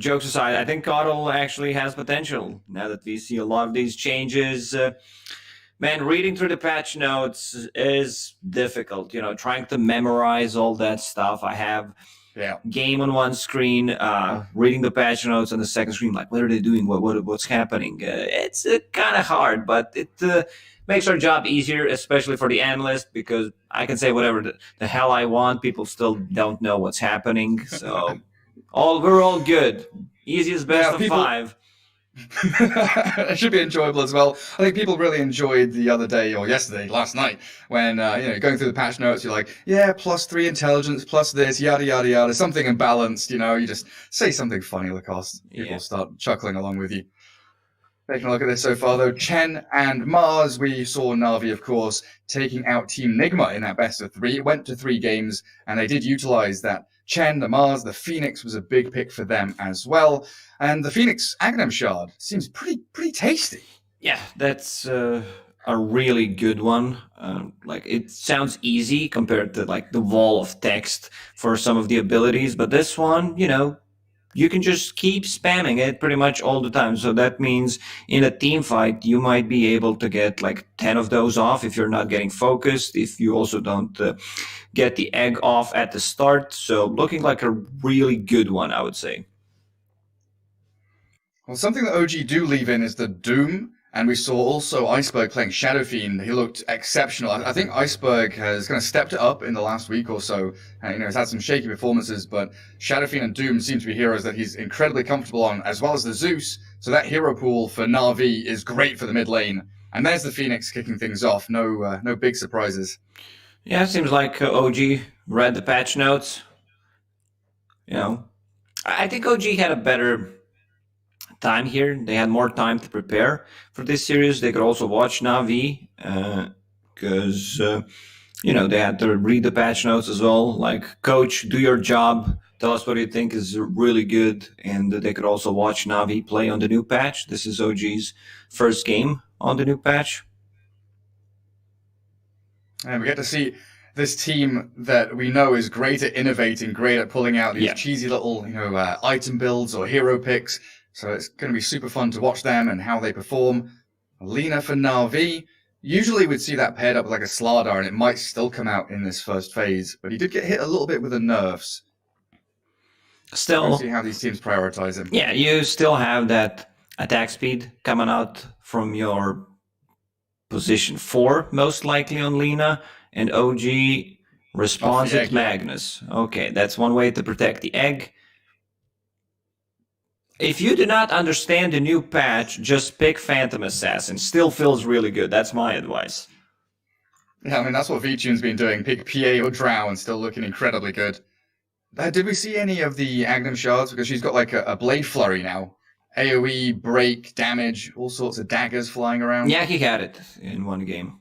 jokes aside, I think Coddle actually has potential now that we see a lot of these changes. Man, reading through the patch notes is difficult. Trying to memorize all that stuff. I have Yeah. game on one screen, reading the patch notes on the second screen. Like, what are they doing? What's happening? It's kind of hard, but it makes our job easier, especially for the analyst, because I can say whatever the hell I want. People still don't know what's happening. So we're all good. Easiest best of 5. It should be enjoyable as well. I think people really enjoyed the other day or yesterday, last night, when going through the patch notes. You're like, yeah, +3 intelligence, plus this, yada yada yada, something imbalanced. You just say something funny, Lacoste. People start chuckling along with you. Taking a look at this so far, though, Chen and Mars, we saw Navi, of course, taking out Team Nigma in that best of 3. It went to 3 games, and they did utilize that. Chen, the Mars, the Phoenix was a big pick for them as well. And the Phoenix Aghanim Shard seems pretty tasty. Yeah, that's a really good one. It sounds easy compared to the wall of text for some of the abilities, but this one, you can just keep spamming it pretty much all the time. So that means in a team fight, you might be able to get 10 of those off if you're not getting focused, if you also don't get the egg off at the start. So looking like a really good one, I would say. Well, something that OG do leave in is the Doom. And we saw also Iceberg playing Shadow Fiend. He looked exceptional. I think Iceberg has kind of stepped it up in the last week or so. He's had some shaky performances, but Shadow Fiend and Doom seem to be heroes that he's incredibly comfortable on, as well as the Zeus. So that hero pool for Navi is great for the mid lane. And there's the Phoenix kicking things off. No big surprises. Yeah, it seems like OG read the patch notes. I think OG had a better time here. They had more time to prepare for this series. They could also watch Navi because they had to read the patch notes as well. Like, coach, do your job. Tell us what you think is really good. And they could also watch Navi play on the new patch. This is OG's first game on the new patch. And we get to see this team that we know is great at innovating, great at pulling out these cheesy little, item builds or hero picks. So it's going to be super fun to watch them and how they perform. Lina for Navi. Usually we'd see that paired up with a Slardar, and it might still come out in this first phase. But he did get hit a little bit with the nerfs. Still, we'll see how these teams prioritize him. Yeah, you still have that attack speed coming out from your position 4, most likely on Lina, and OG responds at Magnus. Okay, that's one way to protect the egg. If you do not understand the new patch, just pick Phantom Assassin. Still feels really good. That's my advice. Yeah, that's what VTune's been doing. Pick PA or Drow and still looking incredibly good. Did we see any of the Aghanim Shards? Because she's got a Blade Flurry now. AoE, break, damage, all sorts of daggers flying around. Yeah, he had it in one game.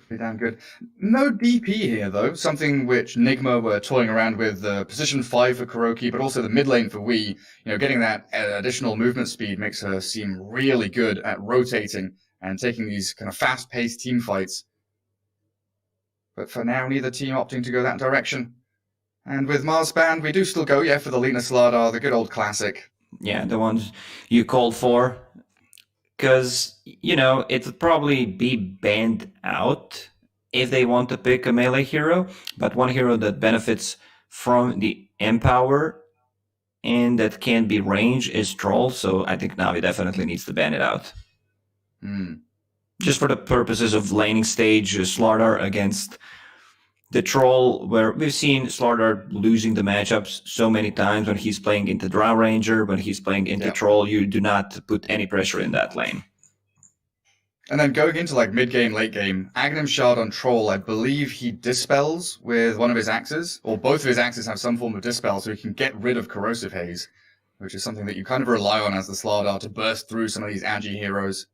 Pretty damn good. No DP here, though. Something which Nigma were toying around with. Position 5 for Kuroki, but also the mid lane for Wii. Getting that additional movement speed makes her seem really good at rotating and taking these kind of fast-paced team fights. But for now, neither team opting to go that direction. And with Mars Band, we do still go, for the Lina Slardar, the good old classic. Yeah, the ones you called for. Because, it would probably be banned out if they want to pick a melee hero. But one hero that benefits from the Empower and that can be range is Troll. So I think Navi definitely needs to ban it out. Just for the purposes of laning stage, Slardar against the Troll, where we've seen Slardar losing the matchups so many times when he's playing into Drow Ranger, when he's playing into Troll, you do not put any pressure in that lane. And then going into mid-game, late game, Aghanim Shard on Troll, I believe he dispels with one of his axes, or both of his axes have some form of dispel, so he can get rid of Corrosive Haze, which is something that you kind of rely on as the Slardar to burst through some of these Agi heroes.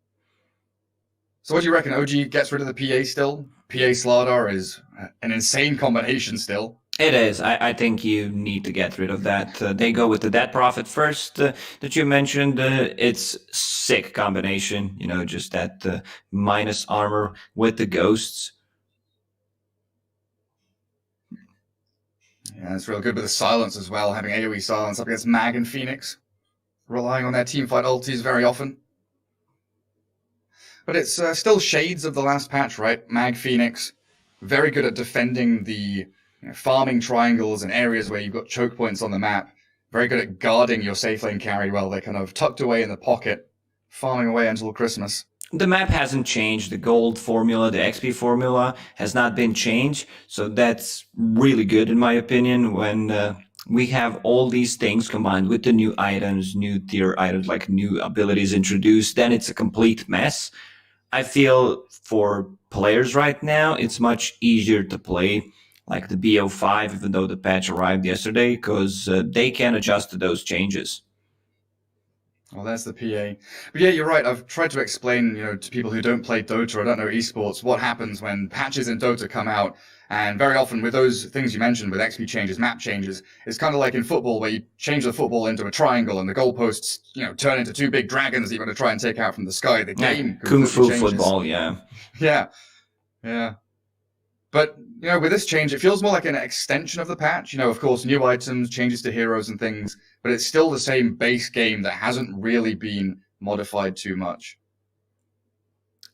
So what do you reckon? OG gets rid of the PA still? PA Slardar is an insane combination still. It is. I think you need to get rid of that. They go with the Dead Prophet first that you mentioned. It's sick combination, just that minus armor with the ghosts. Yeah, it's real good with the silence as well, having AoE silence up against Mag and Phoenix, relying on their teamfight ultis very often. But it's still shades of the last patch, right? Mag Phoenix, very good at defending the farming triangles and areas where you've got choke points on the map. Very good at guarding your safe lane carry while they're kind of tucked away in the pocket, farming away until Christmas. The map hasn't changed. The gold formula, the XP formula has not been changed. So that's really good in my opinion when we have all these things combined with the new items, new tier items, like new abilities introduced, then it's a complete mess. I feel for players right now, it's much easier to play like the BO5, even though the patch arrived yesterday, because they can adjust to those changes. Well, there's the PA. But yeah, you're right. I've tried to explain, to people who don't play Dota or don't know esports, what happens when patches in Dota come out. And very often with those things you mentioned, with XP changes, map changes, it's kind of like in football where you change the football into a triangle and the goalposts, turn into two big dragons that you're going to try and take out from the sky. The game Kung completely Fu changes. football, yeah. Yeah, yeah. But, with this change, it feels more like an extension of the patch. Of course, new items, changes to heroes and things, but it's still the same base game that hasn't really been modified too much.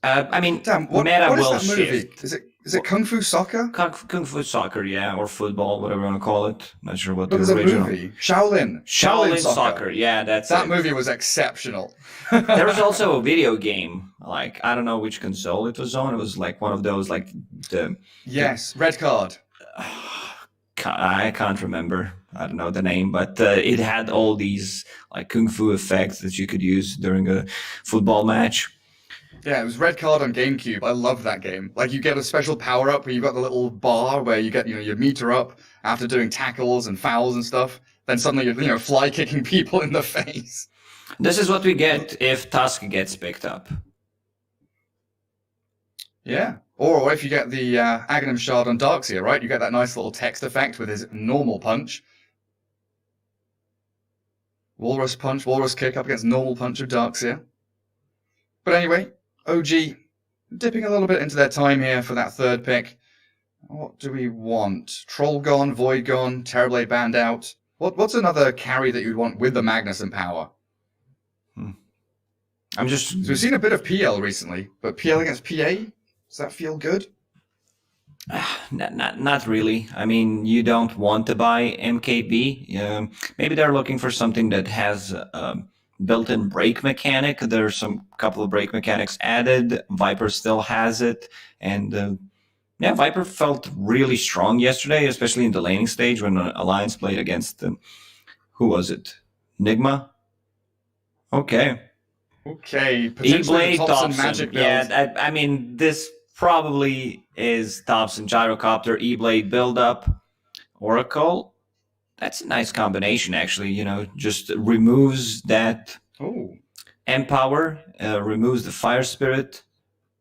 I mean, Damn, meta what is will that movie? shift. Is it Kung Fu Soccer? Kung Fu soccer, yeah, or football, whatever you want to call it. Not sure what But the there's a original. movie, Shaolin Soccer, yeah, that's That it. movie was exceptional. There was also a video game, like I don't know which console it was on. It was like one of those, like the Yes, Red Card. I can't remember. I don't know the name, but it had all these like kung fu effects that you could use during a football match. Yeah, it was Red Card on GameCube. I loved that game. Like, you get a special power up where you've got the little bar where you get, your meter up after doing tackles and fouls and stuff. Then suddenly you're, fly kicking people in the face. This is what we get if Tusk gets picked up. Yeah. Or if you get the Aghanim Shard on Darkseer, right? You get that nice little text effect with his normal punch. Walrus punch, walrus kick up against normal punch of Darkseer. But anyway, OG dipping a little bit into their time here for that third pick. What do we want? Troll gone, Void gone, Terrorblade banned out. What's another carry that you'd want with the Magnus and power? I'm just. So we've seen a bit of PL recently, but PL against PA, does that feel good? Not really. I mean, you don't want to buy MKB. Maybe they're looking for something that has built-in break mechanic. There's some couple of break mechanics added. Viper still has it, and yeah, Viper felt really strong yesterday, especially in the laning stage when Alliance played against who was it? Nigma. Okay. Okay, potentially the Thompson magic build. Yeah, I mean, this probably is Thompson Gyrocopter, E-Blade build-up, Oracle. That's a nice combination, actually. Just removes that Empower, removes the Fire Spirit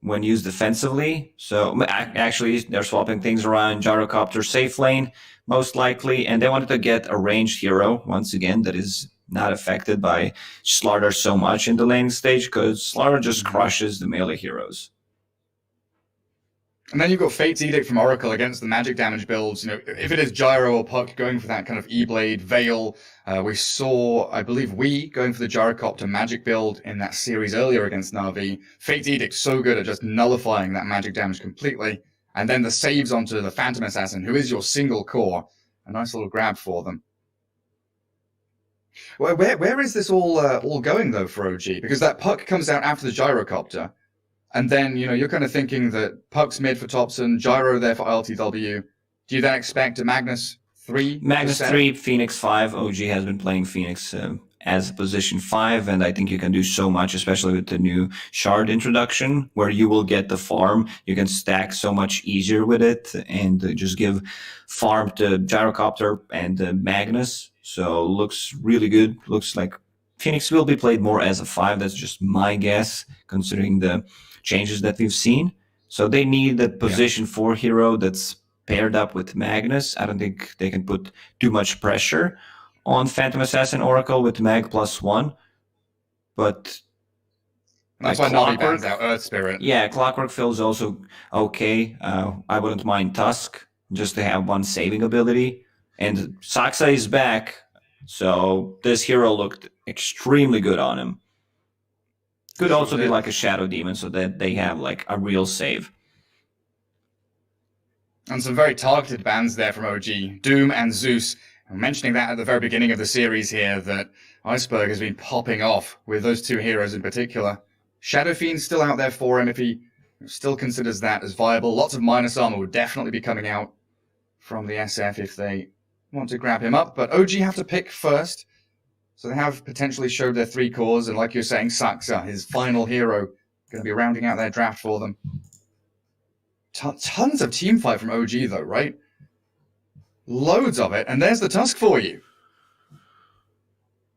when used defensively. So actually, they're swapping things around. Gyrocopter safe lane, most likely, and they wanted to get a ranged hero, once again, that is not affected by Slaughter so much in the laning stage, because Slaughter just crushes the melee heroes. And then you've got Fate's Edict from Oracle against the magic damage builds. If it is Gyro or Puck going for that kind of E-Blade, Veil, we saw, I believe, going for the Gyrocopter magic build in that series earlier against Navi. Fate's Edict so good at just nullifying that magic damage completely. And then the saves onto the Phantom Assassin, who is your single core. A nice little grab for them. Where is this all going, though, for OG? Because that Puck comes out after the Gyrocopter. And then, you're kind of thinking that Puck's mid for Thompson, Gyro there for LTW. Do you then expect a Magnus 3? Magnus 3, Phoenix 5. OG has been playing Phoenix as position 5, and I think you can do so much, especially with the new Shard introduction, where you will get the farm. You can stack so much easier with it, and just give farm to Gyrocopter and Magnus. So looks really good. Looks like Phoenix will be played more as a 5. That's just my guess, considering the changes that we've seen. So they need a position 4 hero that's paired up with Magnus. I don't think they can put too much pressure on Phantom Assassin Oracle with Mag +1. But that's why Navi bans out Earth Spirit. Yeah, Clockwork feels also okay. I wouldn't mind Tusk, just to have one saving ability. And Saksa is back, so this hero looked extremely good on him. Could also be like a Shadow Demon, so that they have like a real save. And some very targeted bans there from OG. Doom and Zeus. I'm mentioning that at the very beginning of the series here, that Iceberg has been popping off with those two heroes in particular. Shadow Fiend's still out there for him if he still considers that as viable. Lots of minus armor would definitely be coming out from the SF if they want to grab him up. But OG have to pick first. So they have potentially showed their 3 cores, and like you're saying, Saksa, his final hero, going to be rounding out their draft for them. Tons of teamfight from OG, though, right? Loads of it, and there's the Tusk for you.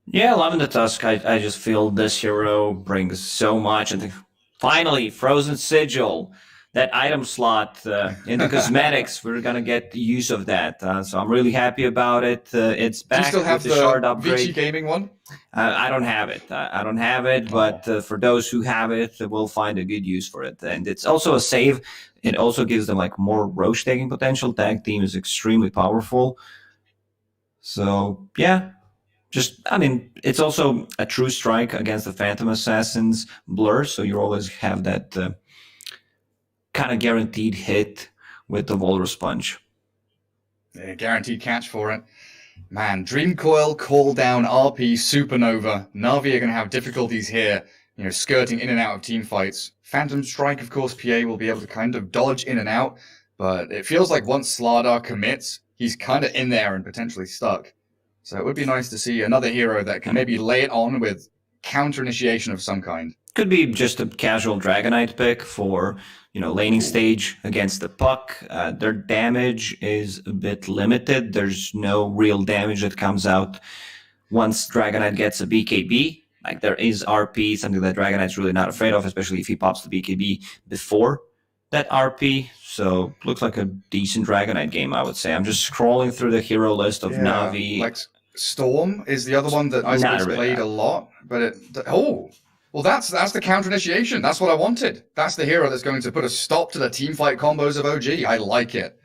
Yeah, loving the Tusk. I just feel this hero brings so much. And finally, Frozen Sigil. That item slot in the cosmetics, we're gonna get the use of that. So I'm really happy about it. It's back. Do you still have with the shard upgrade. Vici Gaming one? I don't have it. I don't have it, but for those who have it, we'll find a good use for it. And it's also a save. It also gives them like more roach taking potential. Tag team is extremely powerful. So yeah, it's also a true strike against the Phantom Assassin's blur. So you always have that kind of guaranteed hit with the Walrus Punch. Yeah, guaranteed catch for it. Man, Dream Coil, Call Down, RP, Supernova. Navi are going to have difficulties here, skirting in and out of team fights. Phantom Strike, of course, PA will be able to kind of dodge in and out, but it feels like once Slardar commits, he's kind of in there and potentially stuck. So it would be nice to see another hero that can maybe lay it on with counter-initiation of some kind. Could be just a casual Dragonite pick for, laning stage against the puck. Their damage is a bit limited. There's no real damage that comes out once Dragonite gets a BKB. Like there is RP, something that Dragonite's really not afraid of, especially if he pops the BKB before that RP. So looks like a decent Dragonite game, I would say. I'm just scrolling through the hero list of Navi. Like Storm is the other one that I really played a lot, but well, that's the counter initiation. That's what I wanted. That's the hero that's going to put a stop to the teamfight combos of OG. I like it.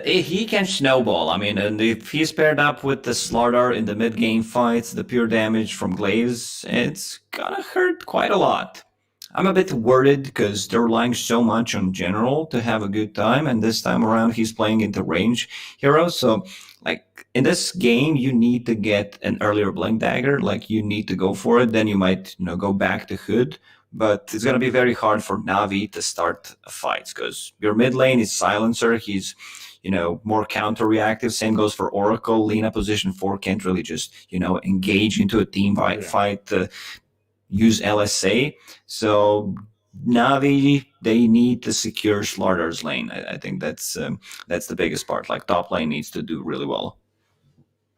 He can snowball. I mean, and if he's paired up with the Slardar in the mid-game fights, the pure damage from Glaives, it's gonna hurt quite a lot. I'm a bit worried because they're relying so much on General to have a good time, and this time around he's playing into range heroes. So, like, in this game, you need to get an earlier Blink Dagger. Like, you need to go for it. Then you might, go back to Hood. But it's going to be very hard for Navi to start fights because your mid lane is Silencer. He's, more counter-reactive. Same goes for Oracle. Lina position 4 can't really just, engage into a team fight, use LSA. So Navi, they need to secure Slardar's lane. I think that's the biggest part. Like, top lane needs to do really well.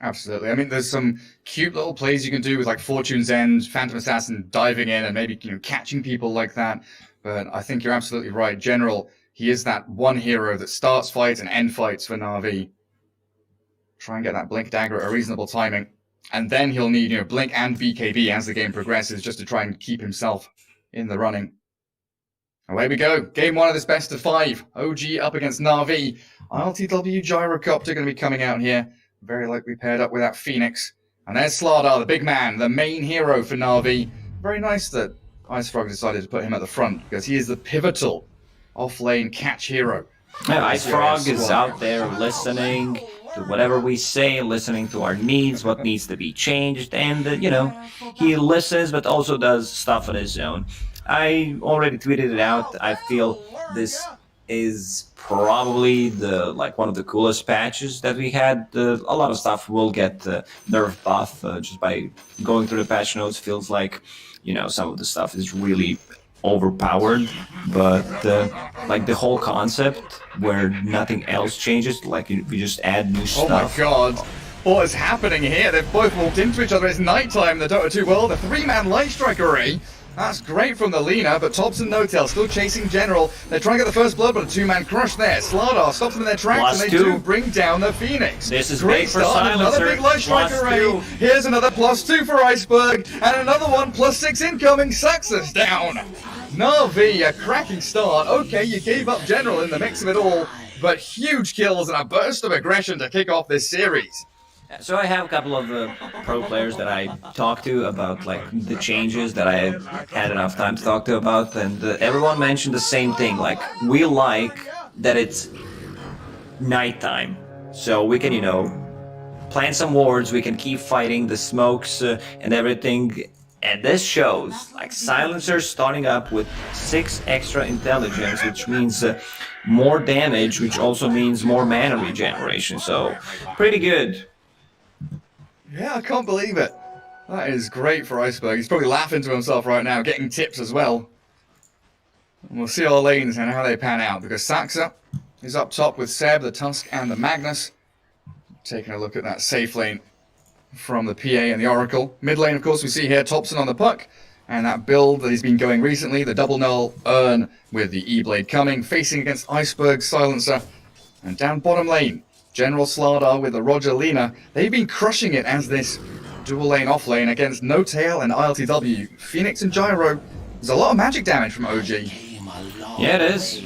Absolutely. I mean, there's some cute little plays you can do with like Fortune's End, Phantom Assassin diving in and maybe catching people like that. But I think you're absolutely right. General, he is that one hero that starts fights and end fights for Navi. Try and get that Blink Dagger at a reasonable timing. And then he'll need, Blink and BKB as the game progresses just to try and keep himself in the running. Away we go. Game 1 of this best of 5. OG up against Navi. ILTW Gyrocopter going to be coming out here. Very likely paired up with that Phoenix. And there's Slardar, the big man, the main hero for Navi. Very nice that IceFrog decided to put him at the front because he is the pivotal off-lane catch hero. Yeah, IceFrog is out there listening to whatever we say, listening to our needs, what needs to be changed, and, he listens but also does stuff on his own. I already tweeted it out. I feel this is probably one of the coolest patches that we had. A lot of stuff will get nerf buff just by going through the patch notes. Feels like some of the stuff is really overpowered, but like the whole concept where nothing else changes, like we just add new stuff. Oh my god, what is happening here? They've both walked into each other. It's nighttime in the Dota 2 world. A 3-man light strike array. That's great from the Lina, but Tops and No-Tail still chasing General. They're trying to get the first blood, but a 2-man crush there. Slardar stops them in their tracks, and they do bring down the Phoenix. This is great big for start. Silencer. Another big light strike array. Here's another +2 for Iceberg, and another one +6 incoming. Saxus down. Navi, a cracking start. Okay, you gave up General in the mix of it all, but huge kills and a burst of aggression to kick off this series. So I have a couple of pro players that I talked to about like the changes that I had enough time to talk to about, and everyone mentioned the same thing. Like, we like that it's nighttime, so we can, plant some wards, we can keep fighting the smokes and everything. And this shows, like, Silencer starting up with 6 extra intelligence, which means more damage, which also means more mana regeneration. So, pretty good. Yeah, I can't believe it. That is great for Iceberg. He's probably laughing to himself right now, getting tips as well. And we'll see our lanes and how they pan out, because Saxa is up top with Seb, the Tusk, and the Magnus. Taking a look at that safe lane from the PA and the Oracle. Mid lane, of course, we see here Thompson on the puck, and that build that he's been going recently, the double null Urn with the E-Blade coming, facing against Iceberg Silencer. And down bottom lane, General Slardar with the Roger Lina. They've been crushing it as this dual lane off lane against No Tail and ILTW. Phoenix and Gyro. There's a lot of magic damage from OG. Yeah, it is.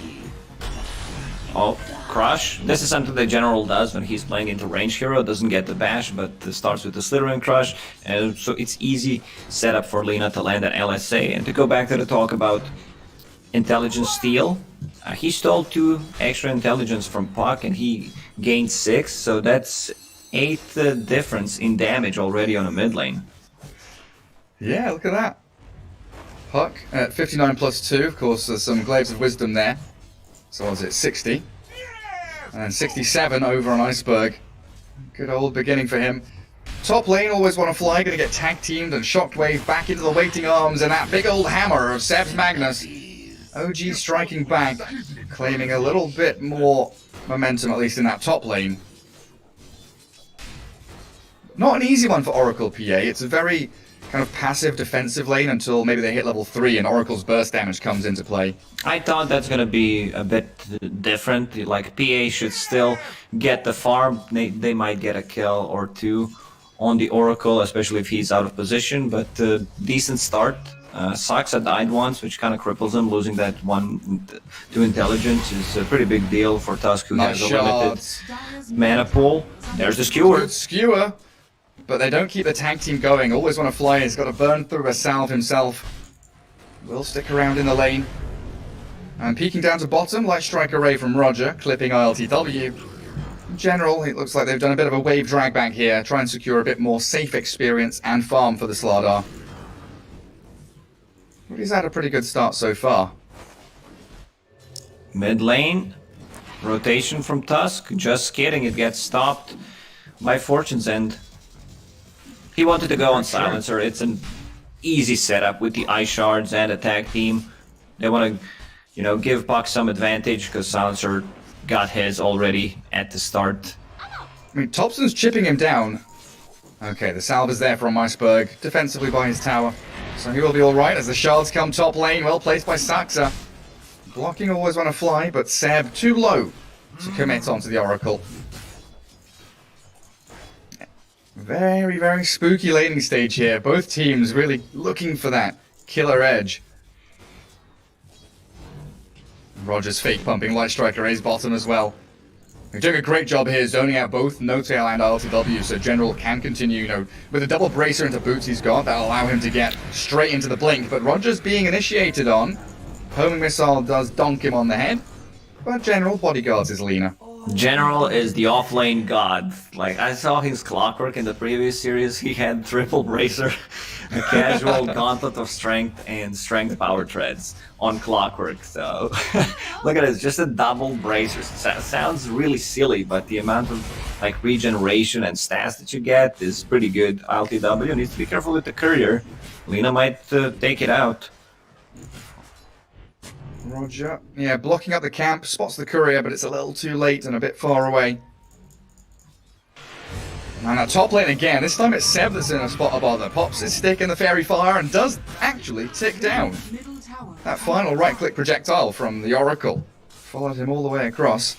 Oh, Crush. This is something that General does when he's playing into range hero. Doesn't get the bash, but starts with the Slithering Crush. And so it's easy setup for Lina to land an LSA. And to go back to the talk about Intelligence Steal, he stole 2 extra intelligence from Puck and he gained 6, so that's 8 difference in damage already on a mid lane. Yeah, look at that. Puck at 59 plus 2, of course there's some Glaives of Wisdom there. So what was it, 60? And then 67 over on Iceberg. Good old beginning for him. Top lane, always want to fly, gonna get tag teamed and Shockwave back into the waiting arms and that big old hammer of Seb's Magnus. OG striking back, claiming a little bit more momentum, at least in that top lane. Not an easy one for Oracle PA. It's a very kind of passive defensive lane until maybe they hit level 3 and Oracle's burst damage comes into play. I thought that's going to be a bit different. Like, PA should still get the farm. They might get a kill or 2 on the Oracle, especially if he's out of position, but decent start. Saxa died once, which kind of cripples him. Losing that 1 to intelligence is a pretty big deal for Tusk, who has a limited mana pool. There's the skewer. Good skewer, but they don't keep the tag team going. Always want to fly. He's got to burn through a salve himself. Will stick around in the lane. And peeking down to bottom, Light Strike Array from Roger, clipping ILTW. In general, it looks like they've done a bit of a wave drag back here, try and secure a bit more safe experience and farm for the Slardar. But he's had a pretty good start so far. Mid lane, rotation from Tusk. Just kidding, it gets stopped by Fortune's End. He wanted to go on Silencer. It's an easy setup with the Ice Shards and a tag team. They want to, give Puck some advantage because Silencer got his already at the start. I mean, Thompson's chipping him down. Okay, the salve is there from Iceberg, defensively by his tower. So he will be alright as the shards come top lane, well placed by Saxa. Blocking always want to fly, but Seb too low to commit onto the Oracle. Very, very spooky laning stage here. Both teams really looking for that killer edge. Roger's fake pumping Light Strike Array's bottom as well. They're doing a great job here zoning out both No Tail and ILTW, so General can continue, with a double bracer into boots he's got, that'll allow him to get straight into the blink, but Roger's being initiated on. Homing Missile does donk him on the head, but General bodyguards his Lina. General is the offlane god. Like, I saw his Clockwork in the previous series. He had triple bracer, a casual gauntlet of strength, and strength power treads on Clockwork. So look at it, just a double bracer. Sounds really silly, but the amount of regeneration and stats that you get is pretty good. ILTW needs to be careful with the courier. Lina might take it out. Roger, yeah, blocking up the camp, spots the courier, but it's a little too late and a bit far away. And that top lane again, this time it's Seb that's in a spot above that pops his stick in the fairy fire and does actually tick down. That final right-click projectile from the Oracle followed him all the way across.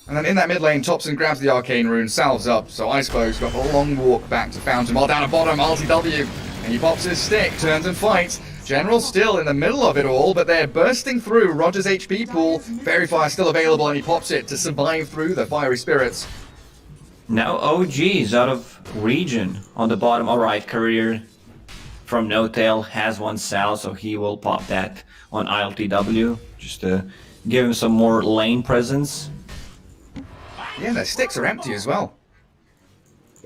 And then in that mid lane, Thompson grabs the Arcane Rune, salves up, so Iceberg's got a long walk back to Fountain, while down at bottom, ILTW, and he pops his stick, turns and fights. General still in the middle of it all, but they're bursting through Roger's HP pool. Fairy Fire still available, and he pops it to survive through the Fiery Spirits. Now OG is out of region on the bottom. Alright, Career from No Tail has one Sal, so he will pop that on ILTW just to give him some more lane presence. Yeah, their sticks are empty as well.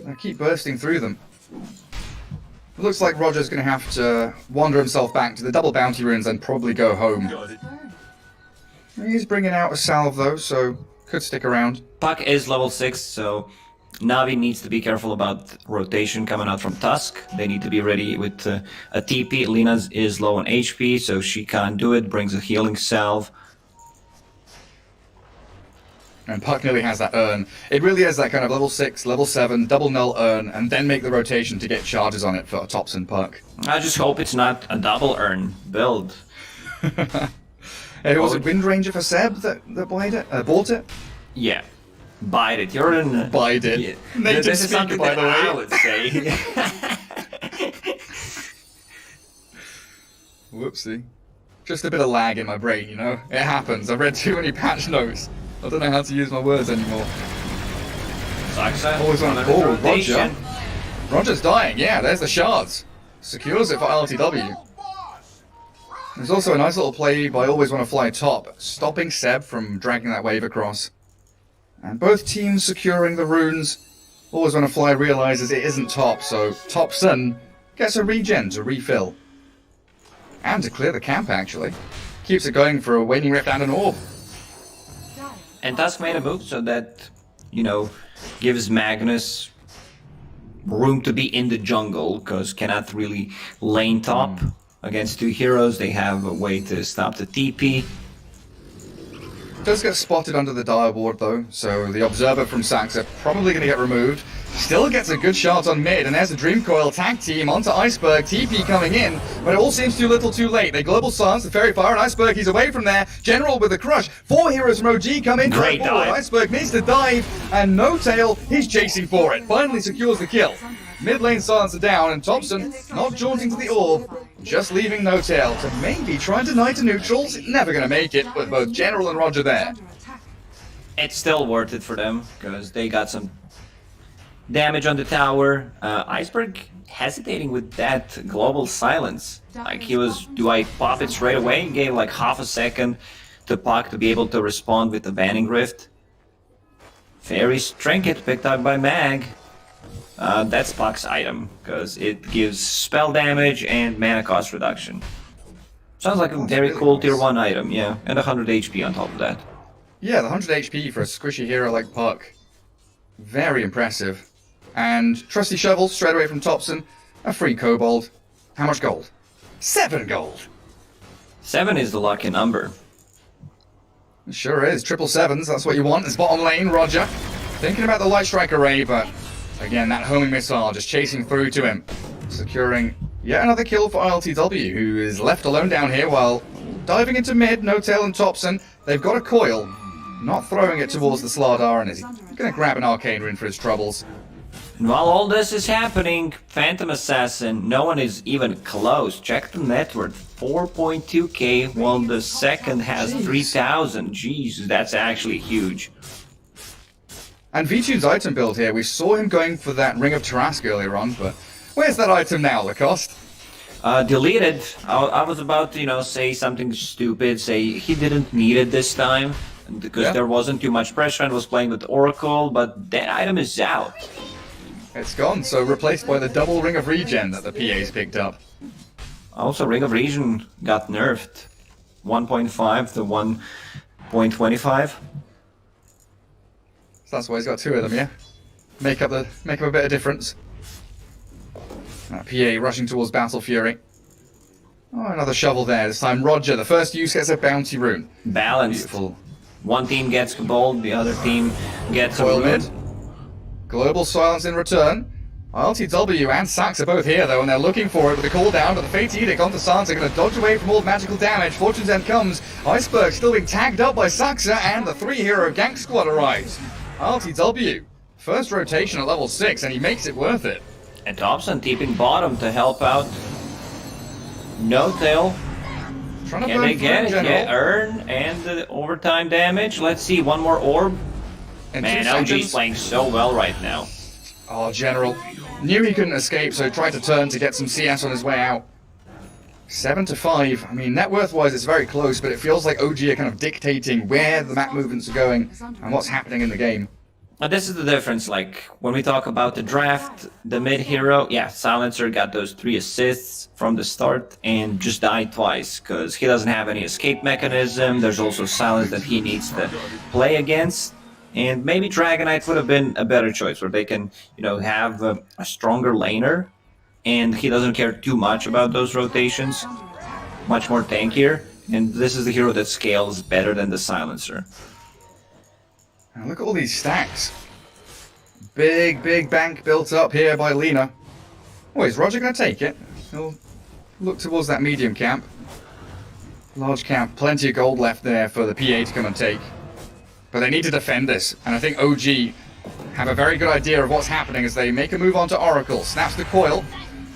I keep bursting through them. It looks like Roger's going to have to wander himself back to the double bounty runes and probably go home. He's bringing out a salve though, so could stick around. Puck is level 6, so Navi needs to be careful about rotation coming out from Tusk. They need to be ready with a TP. Lina is low on HP, so she can't do it. Brings a healing salve. And Puck nearly has that urn. It really is that kind of level 6, level 7, double null urn, and then make the rotation to get charges on it for Thompson Puck. I just hope it's not a double urn build. It was a Wind Ranger for Seb that bought it? Yeah. Bite it. You're in... Bite it. Yeah. Native This is speaker, something by that the way. I would say. Whoopsie. Just a bit of lag in my brain, you know? It happens. I've read too many patch notes. I don't know how to use my words anymore. Saxa. Always on another call, rotation. Roger. Roger's dying, yeah, there's the shards. Secures it for LTW. There's also a nice little play by Always Wanna Fly top, stopping Seb from dragging that wave across. And both teams securing the runes. Always Wanna Fly realizes it isn't top, so Thompson gets a regen to refill. And to clear the camp, actually. Keeps it going for a Waning Rift and an Orb. And Tusk made a move so that, you know, gives Magnus room to be in the jungle, because cannot really lane top against two heroes. They have a way to stop the TP. Does get spotted under the dire ward though, so the observer from Saxa probably going to get removed. Still gets a good shot on mid, and there's a Dream Coil tag team onto Iceberg. TP coming in, but it all seems too little too late. They global silence the Fairy Fire, and Iceberg, he's away from there. General with a crush. 4 heroes from OG come in. Great dive. Iceberg needs to dive, and No Tail, he's chasing for it. Finally secures the kill. Mid lane silencer down, and Thompson not jaunting to the orb, just leaving No Tail to maybe try and deny to neutrals. Never going to make it, with both General and Roger there. It's still worth it for them, because they got some damage on the tower. Iceberg hesitating with that global silence. Like he was, do I pop it straight away? He gave like half a second to Puck to be able to respond with the Banning Rift. Fairy's Trinket picked up by Mag. That's Puck's item, because it gives spell damage and mana cost reduction. Sounds like a very really cool nice. tier 1 item, yeah. And 100 HP on top of that. Yeah, the 100 HP for a squishy hero like Puck. Very impressive. And Trusty Shovel straight away from Thompson. A free Kobold. How much gold? 7 gold! 7 is the lucky number. It sure is. Triple sevens, that's what you want. It's bottom lane, Roger. Thinking about the Light Strike array, but again, that homing missile just chasing through to him. Securing yet another kill for ILTW, who is left alone down here while diving into mid. No Tail and Thompson. They've got a coil. Not throwing it towards the Slardar, and is he going to grab an Arcane Rune for his troubles? And while all this is happening, Phantom Assassin, no one is even close. Check the net worth, 4.2k, while the second has 3,000. Jeez, that's actually huge. And V2's item build here, we saw him going for that Ring of Tarask earlier on, but where's that item now, Lacoste? Deleted. I was about to, say something stupid, say he didn't need it this time, because there wasn't too much pressure and was playing with Oracle, but that item is out. It's gone, so replaced by the double Ring of Regen that the PA's picked up. Also, Ring of Regen got nerfed. 1.5 to 1.25. So that's why he's got 2 of them, yeah? Make up a bit of difference. PA rushing towards Battle Fury. Oh, another shovel there. This time Roger, the first use, gets a bounty rune. Balanced. Beautiful. One team gets Bold, the other team gets a Coil rune. mid. Global silence in return. ILTW and Sax are both here though, and they're looking for it with a call down, but the Fate Edict onto Sansa, going to dodge away from all magical damage. Fortune's End comes. Iceberg still being tagged up by Saxa, and the 3-hero gank squad arrives. ILTW, first rotation at level 6, and he makes it worth it. And Thompson keeping bottom to help out No tail. Trying to Can burn they get it? through, General. Yeah, earn and the overtime damage. Let's see, one more orb. In Man, 2 OG's seconds. playing so well right now. Oh, General. Knew he couldn't escape, so tried to turn to get some CS on his way out. 7-5. I mean, net worth-wise, it's very close, but it feels like OG are kind of dictating where the map movements are going and what's happening in the game. Now, this is the difference, like, when we talk about the draft, the mid-hero, yeah, Silencer got those 3 assists from the start and just died twice, because he doesn't have any escape mechanism. There's also Silence that he needs to play against, and maybe Dragonite would have been a better choice, where they can, you know, have a stronger laner, and he doesn't care too much about those rotations, much more tankier, and this is the hero that scales better than the Silencer. Now look at all these stacks. Big, big bank built up here by Lena. Oh, is Roger going to take it? He'll look towards that medium camp. Large camp, plenty of gold left there for the PA to come and take. But they need to defend this, and I think OG have a very good idea of what's happening as they make a move onto Oracle. Snaps the coil.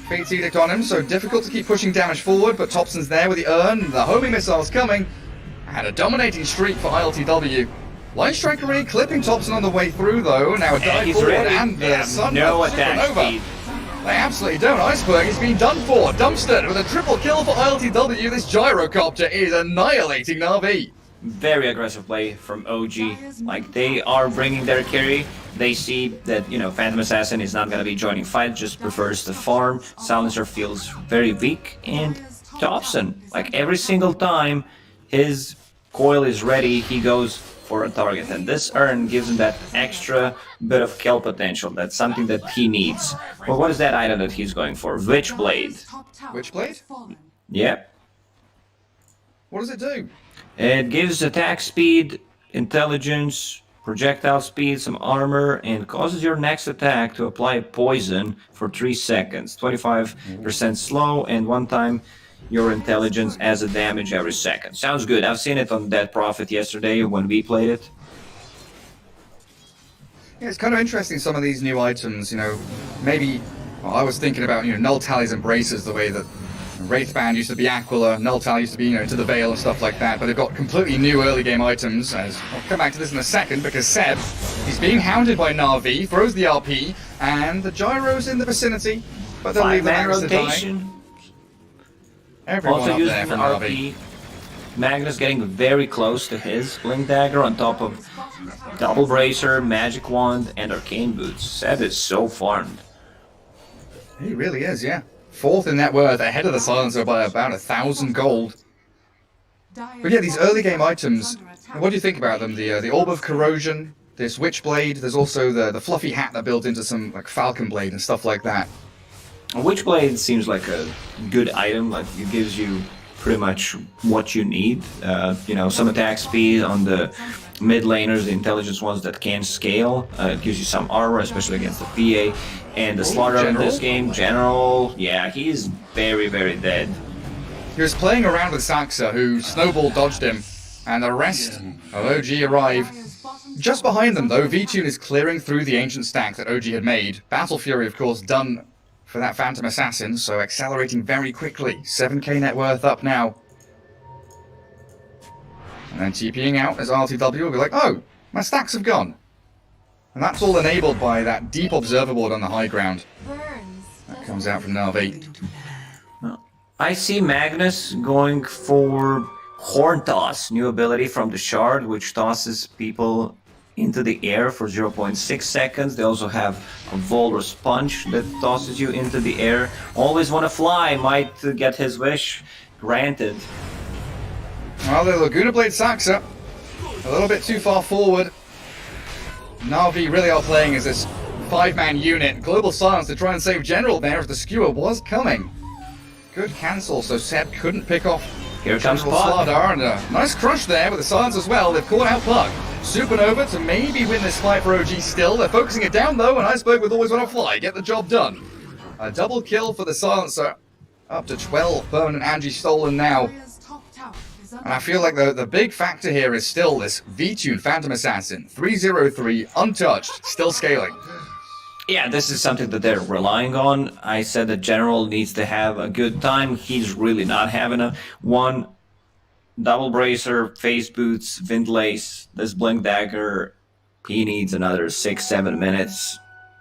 Fate's Edict on him, so difficult to keep pushing damage forward, but Thompson's there with the urn. The homing missile's coming. And a dominating streak for ILTW. Light Striker Ray clipping Thompson on the way through, though. Now a dive he's forward, ready. and the Yeah, Sun no with attack Supernova. speed. They absolutely don't. Iceberg is being done for. Dumpstered with a triple kill for ILTW. This gyrocopter is annihilating Navi. Very aggressive play from OG. Like, they are bringing their carry. They see that, you know, Phantom Assassin is not going to be joining fight, just prefers to farm. Silencer feels very weak, and Thompson, like, every single time his coil is ready, he goes for a target, and this urn gives him that extra bit of kill potential. That's something that he needs. Well, what is that item that he's going for? Witchblade. Witchblade? Yep. What does it do? It gives attack speed, intelligence, projectile speed, some armor, and causes your next attack to apply poison for 3 seconds. 25% slow, and one time your intelligence as a damage every second. Sounds good. I've seen it on Dead Prophet yesterday when we played it. Yeah, it's kind of interesting, some of these new items, you know, maybe, well, I was thinking about, you know, Null Tally's Embraces, the way that Wraithband used to be Aquila, Null Tally used to be, you know, Into the Veil and stuff like that, but they've got completely new early game items, as I'll come back to this in a second, because Seb, he's being hounded by Navi, throws the RP, and the Gyro's in the vicinity, but they'll leave the 5-man Magnus to die. rotation. Everyone Also up using there the for Navi. RP. Magnus getting very close to his Blink Dagger on top of Double Bracer, Magic Wand, and Arcane Boots. Seb is so farmed. He really is, yeah. 4th in net worth, ahead of the Silencer by about 1,000 gold. But yeah, these early game items, what do you think about them? The Orb of Corrosion, this Witchblade, there's also the fluffy hat that built into some like Falcon Blade and stuff like that. Witchblade seems like a good item, like it gives you pretty much what you need. You know, some attack speed on the mid laners, the intelligence ones that can scale. It gives you some armor, especially against the PA. And the Slaughter in this game, General, yeah, he's very, very dead. He was playing around with Saxa, who Snowball dodged him, and the rest of OG arrive. Just behind them, though, V-Tune is clearing through the ancient stack that OG had made. Battle Fury, of course, done for that Phantom Assassin, so accelerating very quickly. 7k net worth up now. And then TPing out as RTW will be like, oh, my stacks have gone. And that's all enabled by that deep observer board on the high ground. That comes out from Navi. I see Magnus going for Horn Toss, new ability from the Shard, which tosses people into the air for 0.6 seconds. They also have a Volrus Punch that tosses you into the air. Always want to fly, might get his wish granted. Well, the Laguna Blade Saxa, a little bit too far forward. Navi really are playing as this 5-man unit. Global Silence to try and save General there as the skewer was coming. Good cancel, so Seb couldn't pick off Here comes General Puck. Slardar, and a nice crush there with the Silence as well. They've caught out Puck. Supernova to maybe win this fight for OG still. They're focusing it down though, and Iceberg with always want to fly. Get the job done. A double kill for the Silencer. Up to 12 permanent Angie stolen now. And I feel like the big factor here is still this V-Tune Phantom Assassin. 303, untouched, still scaling. Yeah, this is something that they're relying on. I said the general needs to have a good time. He's really not having a one. Double bracer, face boots, windlace, this blink dagger. He needs another 6-7 minutes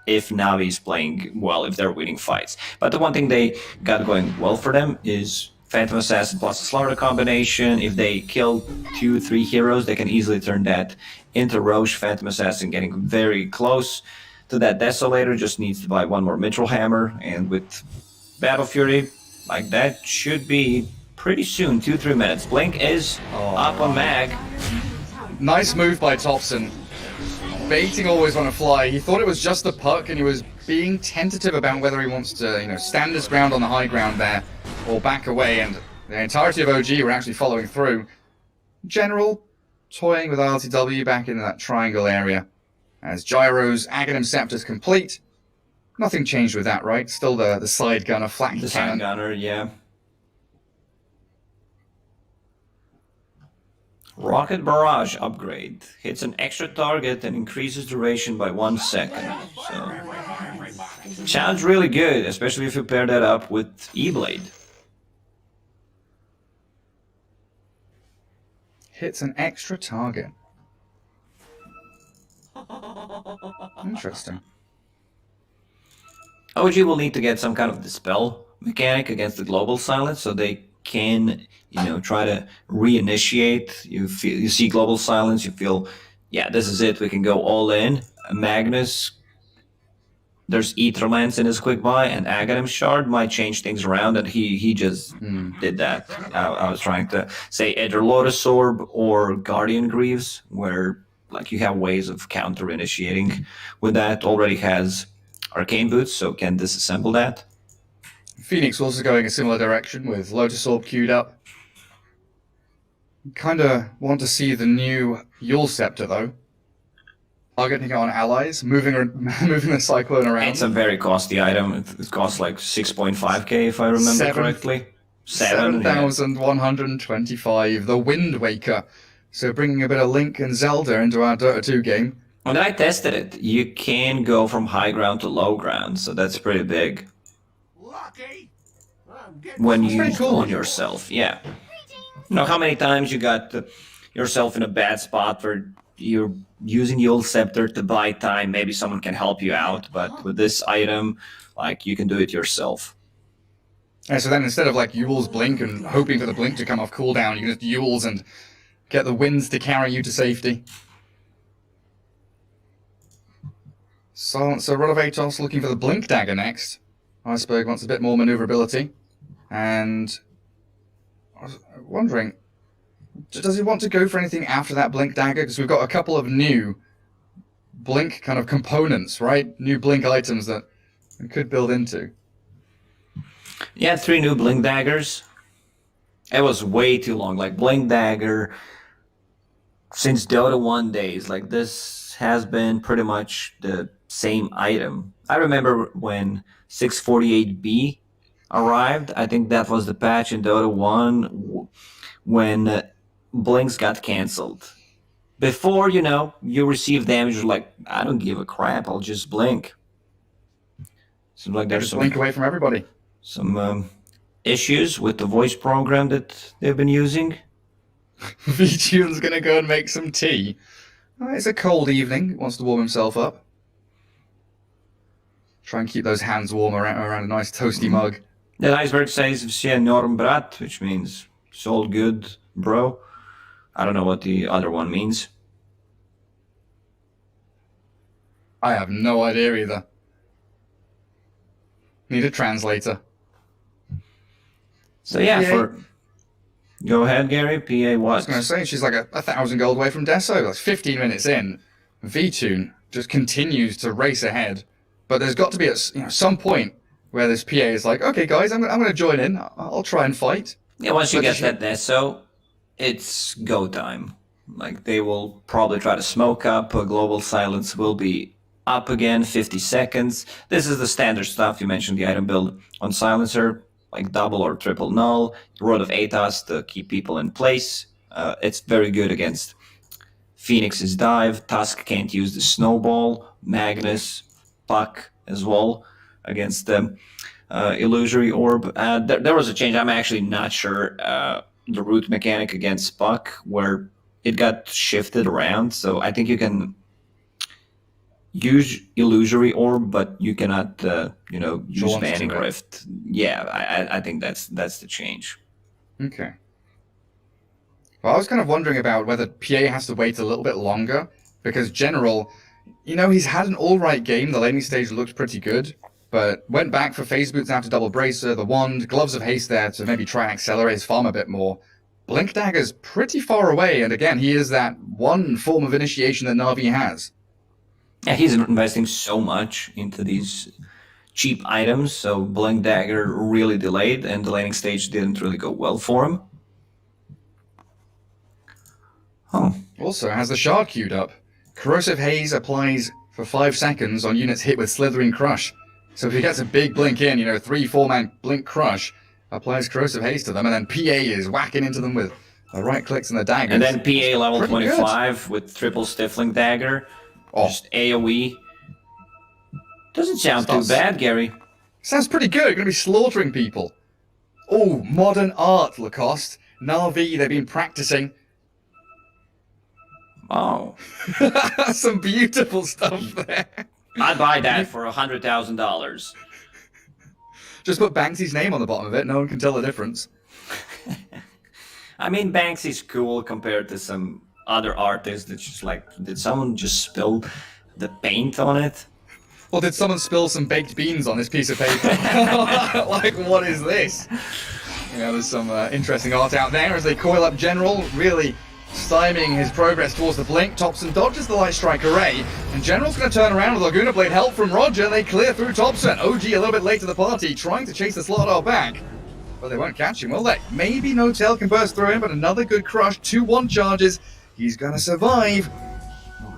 if Navi's playing well, if they're winning fights. But the one thing they got going well for them is Phantom Assassin plus a Slaughter combination. If they kill 2-3 heroes, they can easily turn that into Roche. Phantom Assassin getting very close to that Desolator, just needs to buy one more Mithril Hammer, and with Battle Fury, like that should be pretty soon, 2-3 minutes. Blink is up on Mag. Nice move by Thompson. Baiting always on a fly. He thought it was just the puck, and he was being tentative about whether he wants to, stand his ground on the high ground there, or back away, and the entirety of OG were actually following through. General toying with RTW back in that triangle area. As Gyro's Aghanim Scepter's complete. Nothing changed with that, right? Still the side gunner, flat The cannon. side gunner, yeah. Rocket Barrage upgrade. Hits an extra target and increases duration by 1 second. So, sounds really good, especially if you pair that up with E-Blade. Hits an extra target. Interesting. OG will need to get some kind of dispel mechanic against the global silence, so they can, try to reinitiate. You see global silence, you feel, yeah, this is it. We can go all in. Magnus, there's Etherlance in his quick buy, and Aghanim Shard might change things around, and he just did that. I was trying to say either Lotus Orb or Guardian Greaves, where like you have ways of counter initiating with that. Already has Arcane Boots, so can disassemble that. Phoenix also going a similar direction with Lotus Orb queued up. Kind of want to see the new Yule Scepter though. Targeting on allies, moving the Cyclone around. It's a very costly item. It costs like 6.5k if I remember correctly. 7,125. The Wind Waker. So bringing a bit of Link and Zelda into our Dota 2 game. When I tested it, you can go from high ground to low ground, so that's pretty big. When you own yourself, yeah. You know how many times you got yourself in a bad spot where you're using the old scepter to buy time, maybe someone can help you out, but with this item, like, you can do it yourself. And so then instead of like Yule's Blink and hoping for the Blink to come off cooldown, you can just Yule's and get the winds to carry you to safety. So Rodovatos looking for the Blink Dagger next. Iceberg wants a bit more maneuverability. And I was wondering, does he want to go for anything after that Blink Dagger? Because we've got a couple of new Blink kind of components, right? New Blink items that we could build into. Yeah, 3 new Blink Daggers. It was way too long. Like, Blink Dagger, since Dota 1 days, like, this has been pretty much the same item. I remember when 648B arrived, I think that was the patch in Dota 1 when Blinks got cancelled. Before, you receive damage, you're like, I don't give a crap, I'll just blink. Seems like there's Just blink away from everybody. some issues with the voice program that they've been using. V-Tune's gonna go and make some tea. It's a cold evening. He wants to warm himself up. Try and keep those hands warm around a nice toasty mug. The iceberg says "Все норм, брат," which means it's all good, bro. I don't know what the other one means. I have no idea either. Need a translator. So yeah, PA. Go ahead, Gary. PA I what? was going to say, she's like a 1,000 gold away from Deso. That's 15 minutes in. V-Tune just continues to race ahead. But there's got to be some point where this PA is like, okay, guys, I'm going to join in. I'll try and fight. Yeah, once you But get she- that Deso, it's go time. Like, they will probably try to smoke up. Global silence will be up again, 50 seconds. This is the standard stuff. You mentioned the item build on silencer, like double or triple null. Rod of Atos to keep people in place. It's very good against Phoenix's dive. Tusk can't use the snowball. Magnus Puck as well against the Illusory Orb. There was a change. I'm actually not sure the root mechanic against Puck where it got shifted around. So I think you can use Illusory Orb, but you cannot, use Jaunt Banning to it. Rift. Yeah, I think that's the change. Okay. Well, I was kind of wondering about whether PA has to wait a little bit longer, because General, he's had an alright game. The laning stage looked pretty good, but went back for phase boots after double bracer, the wand, gloves of haste there to maybe try and accelerate his farm a bit more. Blink Dagger's pretty far away, and again, he is that one form of initiation that Navi has. Yeah, he's investing so much into these cheap items, so Blink Dagger really delayed, and the laning stage didn't really go well for him. Oh. Also has the shard queued up. Corrosive Haze applies for 5 seconds on units hit with Slithering Crush. So if he gets a big blink in, 3-4 man blink crush, applies Corrosive Haze to them, and then PA is whacking into them with the right clicks and the daggers. And then PA level Pretty 25 with triple Stifling Dagger. Oh. Just AoE. Doesn't sound too Starts- bad, Gary. Sounds pretty good. Going to be slaughtering people. Oh, modern art, Lacoste. Navi, they've been practicing. Oh. Some beautiful stuff there. I'd buy that for $100,000. Just put Banksy's name on the bottom of it. No one can tell the difference. I mean, Banksy's cool compared to some other artists that's just like, did someone just spill the paint on it? Or did someone spill some baked beans on this piece of paper? Like, what is this? There's some interesting art out there as they coil up General, really stymieing his progress towards the blink. Thompson dodges the Light Strike array, and General's going to turn around with Laguna Blade help from Roger. They clear through Thompson. OG a little bit late to the party, trying to chase the Slardar back. But they won't catch him, will they? Maybe No Tail can burst through him, but another good crush. 2-1 charges. He's going to survive.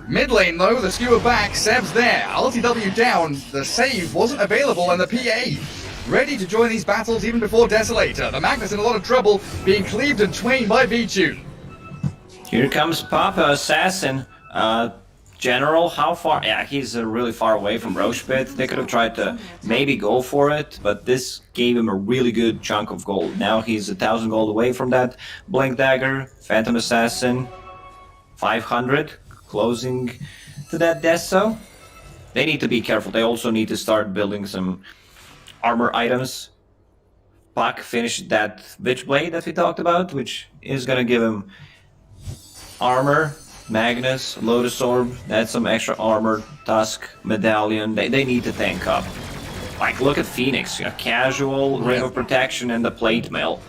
Mid lane, though, the skewer back. Seb's there. RTW down. The save wasn't available, and the PA ready to join these battles even before Desolator. The Magnus in a lot of trouble, being cleaved and twain by V-Tune. Here comes Papa Assassin. General, how far? Yeah, he's really far away from Roche Pit. They could have tried to maybe go for it, but this gave him a really good chunk of gold. Now he's 1,000 gold away from that. Blink Dagger, Phantom Assassin, 500, closing to that Deso. They need to be careful. They also need to start building some armor items. Puck finished that Witchblade that we talked about, which is gonna give him armor, Magnus, Lotus Orb, that's some extra armor, Tusk, Medallion. They need to tank up. Like, look at Phoenix, a casual, Ring of Protection, and the Plate Mail.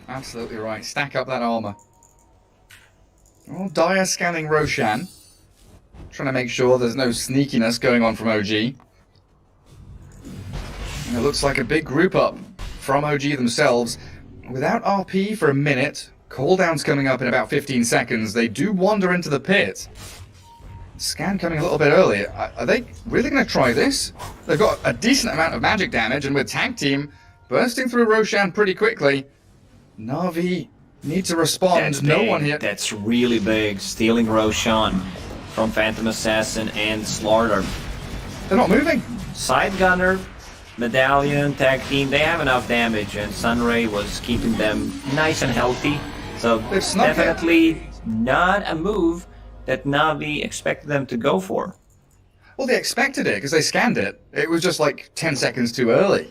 Absolutely right. Stack up that armor. Oh, Dire scanning Roshan. Trying to make sure there's no sneakiness going on from OG. And it looks like a big group up from OG themselves. Without RP for a minute, cooldown's coming up in about 15 seconds. They do wander into the pit. Scan coming a little bit early. Are they really going to try this? They've got a decent amount of magic damage, and with Tag Team bursting through Roshan pretty quickly, Navi need to respond. That's no big. one here. That's really big. Stealing Roshan from Phantom Assassin and Slardar. They're not moving. Side Gunner, Medallion, Tag Team, they have enough damage, and Sunray was keeping them nice and healthy. So They've snuck it. definitely not a move that Navi expected them to go for. Well, they expected it because they scanned it. It was just like 10 seconds too early.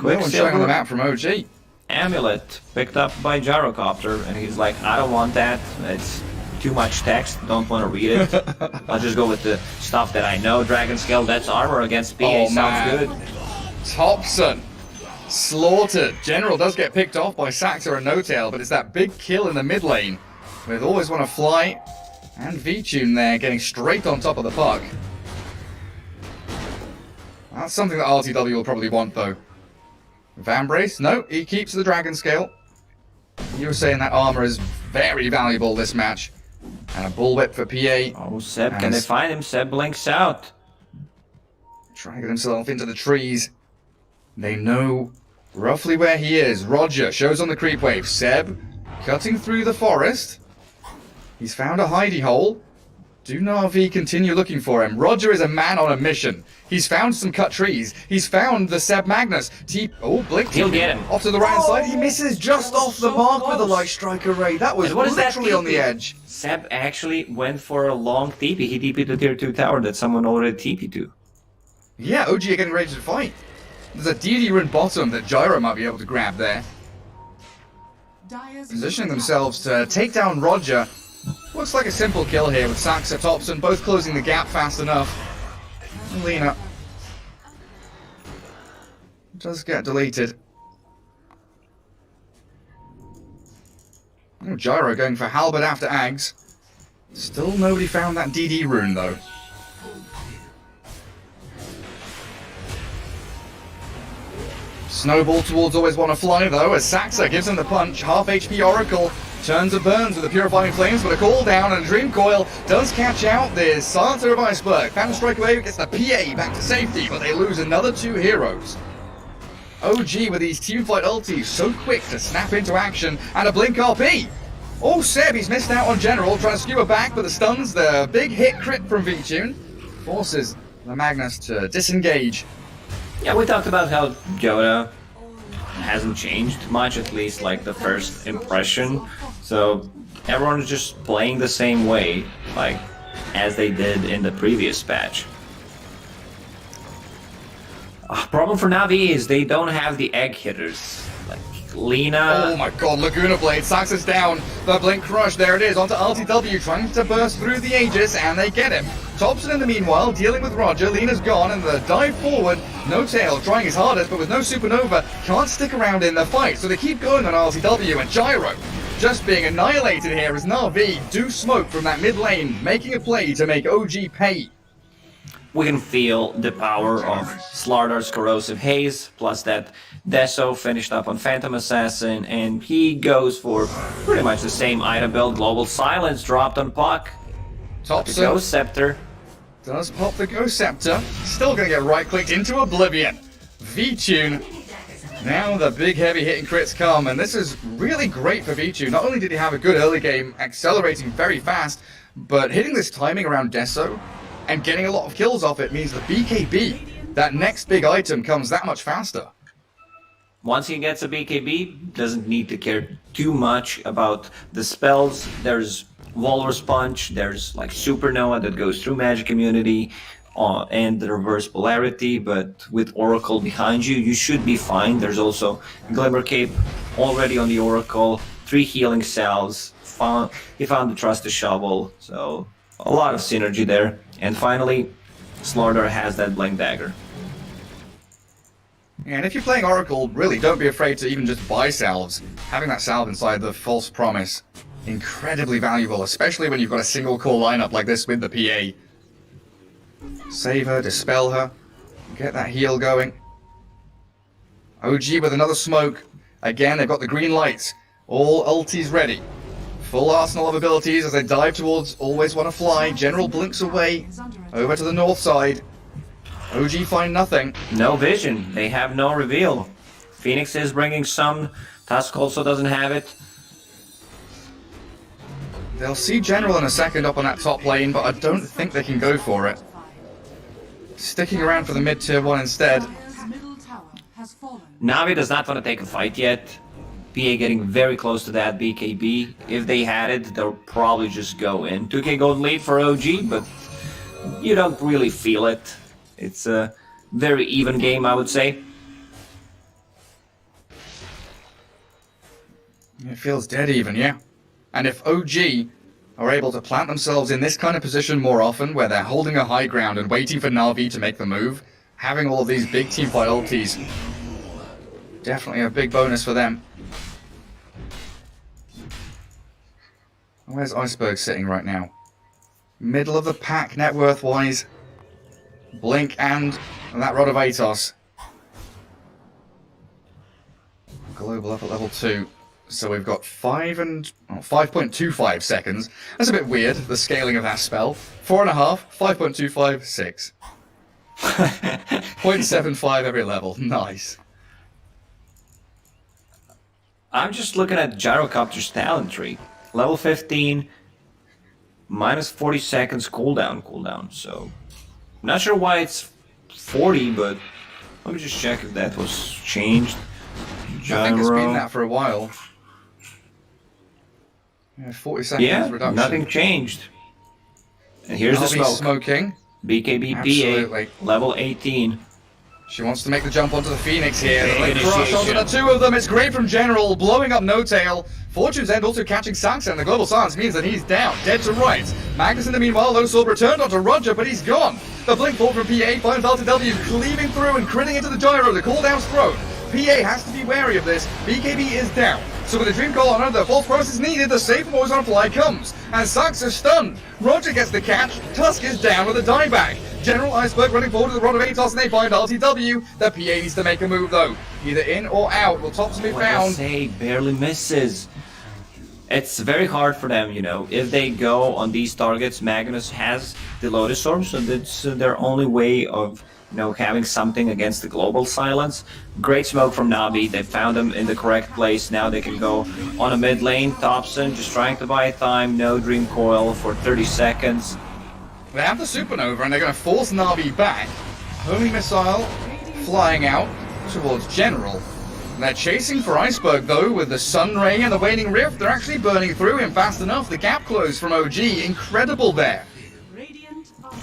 No one showing on the map from OG. Amulet picked up by Gyrocopter, and he's like, I don't want that. It's too much text. Don't want to read it. I'll just go with the stuff that I know. Dragon Scale, that's armor against PA. Oh, Sounds man. good. Thompson slaughtered. General does get picked off by Saxor and No Tail, but it's that big kill in the mid lane with Always Want to Fly and V-Tune there getting straight on top of the puck. That's something that RTW will probably want, though. Vambrace? No, he keeps the Dragon Scale. You were saying that armor is very valuable this match. And a bullwhip for PA. Oh, Seb, can they find him? Seb blinks out. Trying to get himself into the trees. They know roughly where he is. Roger shows on the creep wave. Seb cutting through the forest. He's found a hidey hole. Do Navi continue looking for him? Roger is a man on a mission. He's found some cut trees. He's found the Seb Magnus. Blink. He'll get him. Off to the right hand side. He misses just off the mark with a light strike array. That was literally on the edge. Seb actually went for a long TP. He TP'd the tier 2 tower that someone already TP'd to. Yeah, OG are getting ready to fight. There's a DD rune bottom that Gyro might be able to grab there. Positioning themselves to take down Roger. Looks like a simple kill here with Saxa Thompson both closing the gap fast enough. Lina does get deleted. Oh, Gyro going for Halberd after Ags. Still nobody found that DD rune though. Snowball towards Always Wanna Fly though, as Saxa gives him the punch. Half HP Oracle turns and burns with the Purifying Flames, but a cooldown and a Dream Coil does catch out. There's Silencer of Iceberg. Phantom Strike Wave gets the PA back to safety, but they lose another 2 heroes. OG with these teamfight ultis so quick to snap into action, and a Blink RP. Oh, Seb, he's missed out on General, trying to skewer back, but the stuns, the big hit crit from VTune, forces the Magnus to disengage. Yeah, we talked about how Dota hasn't changed much, at least like the first impression. So everyone is just playing the same way, like as they did in the previous patch. Problem for Navi is they don't have the egg hitters. Like Lina. Oh my god, Laguna Blade, Saxa's down. The Blink Crush, there it is, onto RTW, trying to burst through the Aegis, and they get him. Thompson in the meanwhile, dealing with Roger. Lina's gone, and the dive forward. No Tail, trying his hardest, but with no Supernova, can't stick around in the fight, so they keep going on RTW, and Gyro just being annihilated here as Navi do smoke from that mid lane, making a play to make OG pay. We can feel the power of Slardar's Corrosive Haze, plus that Deso finished up on Phantom Assassin, and he goes for pretty much the same item build. Global Silence dropped on Puck. Thompson Ghost Scepter does pop the Ghost Scepter, still going to get right-clicked into Oblivion. VTune, now the big heavy hitting crits come, and this is really great for VTune. Not only did he have a good early game, accelerating very fast, but hitting this timing around Deso and getting a lot of kills off it means the BKB, that next big item, comes that much faster. Once he gets a BKB, doesn't need to care too much about the spells. There's Walrus Punch, there's like Supernova that goes through Magic Immunity, and the Reverse Polarity, but with Oracle behind you, you should be fine. There's also Glimmer Cape already on the Oracle, 3 healing cells, he found the Trusted Shovel, so a lot of synergy there. And finally, Slardar has that Blink Dagger. And if you're playing Oracle, really don't be afraid to even just buy salves. Having that salve inside the False Promise, incredibly valuable, especially when you've got a single core lineup like this with the PA. Save her, dispel her, get that heal going. OG with another smoke. Again, they've got the green lights. All ultis ready. Full arsenal of abilities as they dive towards Always Wanna Fly. General blinks away. Over to the north side. OG find nothing. No vision. They have no reveal. Phoenix is bringing some. Tusk also doesn't have it. They'll see General in a second up on that top lane, but I don't think they can go for it. Sticking around for the mid tier 1 instead. Navi does not want to take a fight yet. PA getting very close to that BKB. If they had it, they'll probably just go in. 2k gold lead for OG, but you don't really feel it. It's a very even game, I would say. It feels dead even, yeah. And if OG are able to plant themselves in this kind of position more often, where they're holding a high ground and waiting for Navi to make the move, having all of these big teamfight ultis, definitely a big bonus for them. Where's Iceberg sitting right now? Middle of the pack net worth-wise. Blink and that Rod of Atos. Global up at level 2. So we've got 5.25 seconds. That's a bit weird, the scaling of that spell. 4.5, 5.25, 6. 0.75 every level. Nice. I'm just looking at Gyrocopter's talent tree. Level 15, minus 40 seconds cooldown. So, not sure why it's 40, but let me just check if that was changed. Gyro. I think it's been that for a while. Yeah, 40 seconds reduction. Nothing changed. And here's the smoke. Smoking. BKB Absolutely. PA, level 18. She wants to make the jump onto the Phoenix here. The crush onto the two of them. It's great from General, blowing up No Tail. Fortune's End also catching Saxa, and the global silence means that he's down, dead to rights. Magnus in the meanwhile, Low Sword returned onto Roger, but he's gone. The blink forward from PA, Final Delta W cleaving through and critting into the gyro, the cooldown's thrown. PA has to be wary of this. BKB is down. So with a Dream Call on her, the false process needed, the save from always on fly comes. And Saxa stunned. Roger gets the catch. Tusk is down with a dieback. General Iceberg running forward to the rod of Atos and they find LTW. The PA needs to make a move though. Either in or out. Will Thompson be found? Say barely misses. It's very hard for them, you know. If they go on these targets, Magnus has the Lotus Orb, so that's their only way of, you know, having something against the global silence. Great smoke from Navi. They found him in the correct place. Now they can go on a mid lane. Thompson just trying to buy time. No Dream Coil for 30 seconds. They have the Supernova and they're going to force Navi back. Homing missile flying out towards General. They're chasing for Iceberg though with the Sun Ray and the Waning Rift. They're actually burning through him fast enough. The gap closed from OG. Incredible there.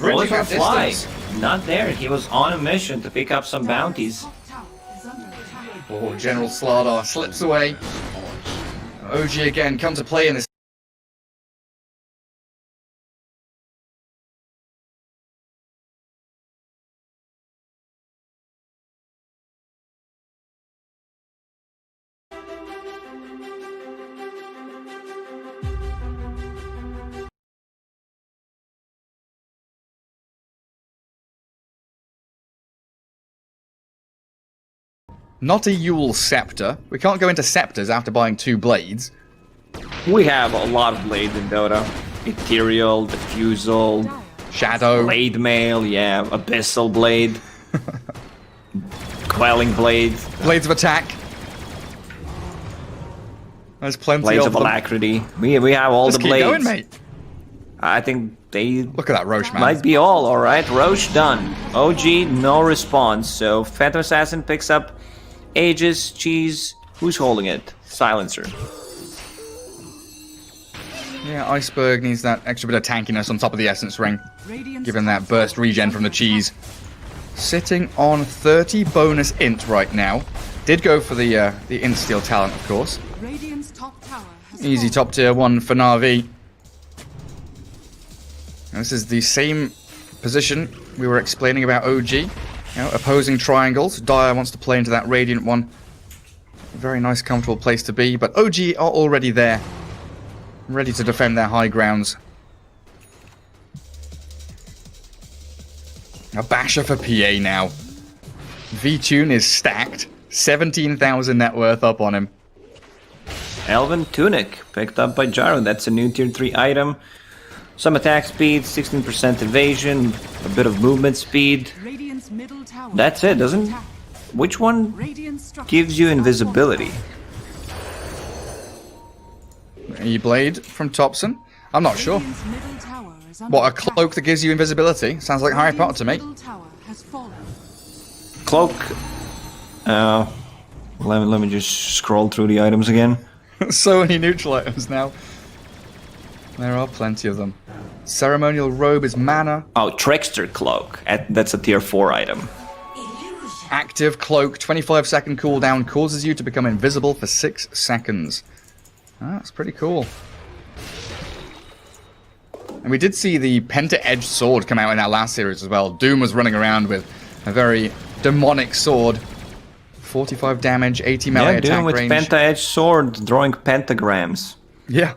Oliver Fly, not there. He was on a mission to pick up some bounties. Oh, General Slardar slips away. OG again come to play in this. Not a Yule Scepter. We can't go into Scepters after buying 2 blades. We have a lot of blades in Dota. Ethereal, Diffusal, Shadow. Blade Mail, yeah, Abyssal Blade. Quelling Blade. Blades of Attack. There's plenty Blades of them. Alacrity. We have all Just the keep blades. going, mate. I think they Look at that Roche, man. might be all right. Roche done. OG, no response. So Phantom Assassin picks up Aegis, Cheese. Who's holding it? Silencer. Yeah, Iceberg needs that extra bit of tankiness on top of the Essence Ring, given that burst regen from the Cheese. Sitting on 30 bonus int right now. Did go for the int steal talent, of course. Easy top tier 1 for Navi. And this is the same position we were explaining about OG. You know, opposing triangles. Dire wants to play into that Radiant one. Very nice, comfortable place to be. But OG are already there. Ready to defend their high grounds. A basher for PA now. V-Tune is stacked. 17,000 net worth up on him. Elven Tunic, picked up by Gyro. That's a new tier 3 item. Some attack speed, 16% evasion, a bit of movement speed. That's it, doesn't it? Which one gives you invisibility? E-Blade from Thompson? I'm not sure. What, a cloak that gives you invisibility? Sounds like Harry Potter to me. Cloak. Let me just scroll through the items again. So many neutral items now. There are plenty of them. Ceremonial Robe is mana. Oh, Trickster Cloak. That's a tier 4 item. Active Cloak, 25-second cooldown, causes you to become invisible for 6 seconds. That's pretty cool. And we did see the Penta-Edged Sword come out in our last series as well. Doom was running around with a very demonic sword. 45 damage, 80 melee attack Doom with range. Penta-Edged Sword, drawing pentagrams. Yeah,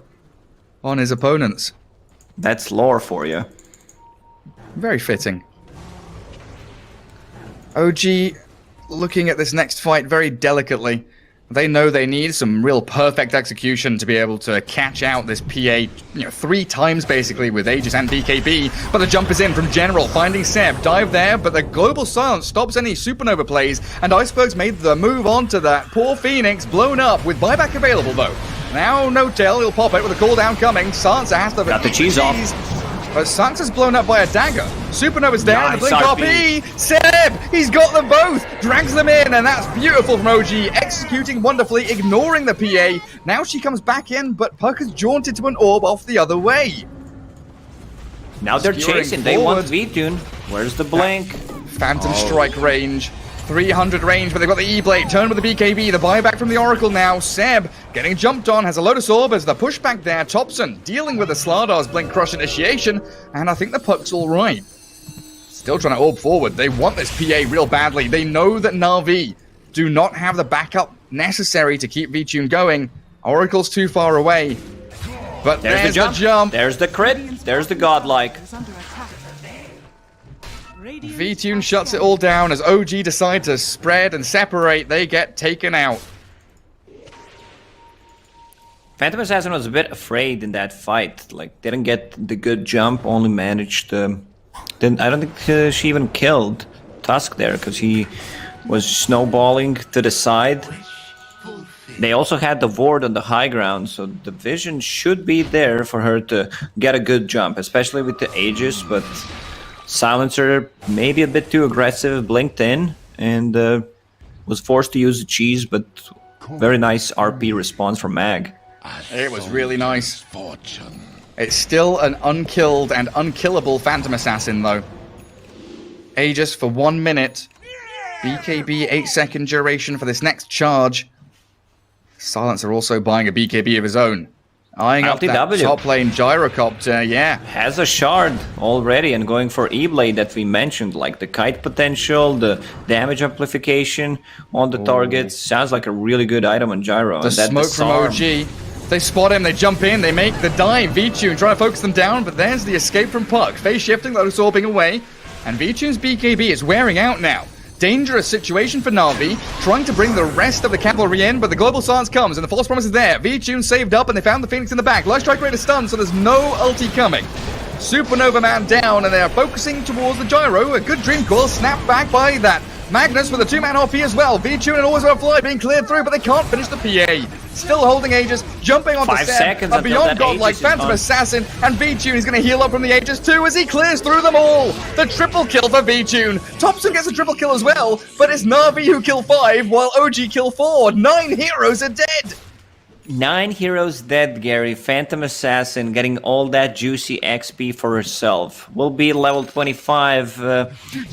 on his opponents. That's lore for you. Very fitting. OG looking at this next fight very delicately. They know they need some real perfect execution to be able to catch out this PA, 3 times basically with Aegis and BKB. But the jump is in from General, finding Seb, dive there, but the global silence stops any supernova plays, and Iceberg's made the move onto that. Poor Phoenix blown up with buyback available though. Now no tail, he'll pop it with a cooldown coming. Sansa has to Got the cheese off. But Sansa's blown up by a dagger. Supernova's down, Nice the blink RP. Seb, he's got them both, drags them in, and that's beautiful from OG, executing wonderfully, ignoring the PA. Now she comes back in, but Puck has jaunted to an orb off the other way. Now they're Skewering chasing. They want forward. V-Tune. Where's the blink? Phantom Strike range. 300 range, but they've got the E-Blade. Turn with the BKB. The buyback from the Oracle now. Seb getting jumped on. Has a Lotus Orb as the pushback there. Thompson dealing with the Sladar's Blink Crush initiation. And I think the Puck's all right. Still trying to orb forward. They want this PA real badly. They know that Navi do not have the backup necessary to keep V-Tune going. Oracle's too far away. But there's the jump. There's the crit. There's the godlike. V-Tune shuts it all down as OG decide to spread and separate. They get taken out. Phantom Assassin was a bit afraid in that fight. Like, didn't get the good jump, only managed... I don't think she even killed Tusk there, because he was snowballing to the side. They also had the ward on the high ground, so the vision should be there for her to get a good jump, especially with the Aegis, but... Silencer, maybe a bit too aggressive, blinked in and was forced to use the cheese, but very nice RP response from Mag. It was really nice. It's still an unkilled and unkillable Phantom Assassin, though. Aegis for 1 minute. BKB 8-second duration for this next charge. Silencer also buying a BKB of his own. Eyeing up that top lane gyrocopter, yeah. Has a shard already and going for E-Blade that we mentioned, like the kite potential, the damage amplification on the targets. Sounds like a really good item on Gyro. The smoke from OG. They spot him, they jump in, they make the dive. V-Tune trying to focus them down, but there's the escape from Puck. Phase shifting, Lotus Orbing away. And V-Tune's BKB is wearing out now. Dangerous situation for Navi, trying to bring the rest of the cavalry in, but the global silence comes and the false promise is there. V-Tune saved up and they found the Phoenix in the back. Light Strike rate is stunned, so there's no ulti coming. Supernova Man down and they are focusing towards the Gyro. A good dream coil snapped back by that. Magnus with a 2-man RP as well. V-Tune and Always On Fly being cleared through, but they can't finish the PA. Still holding Aegis, jumping onto 5 Seb. seconds A beyond godlike Phantom Assassin, and V-Tune is going to heal up from the Aegis too as he clears through them all. The triple kill for V-Tune. Thompson gets a triple kill as well, but it's Navi who kill 5 while OG kill 4. 9 heroes are dead. 9 heroes dead, Gary. Phantom Assassin getting all that juicy XP for herself. Will be level 25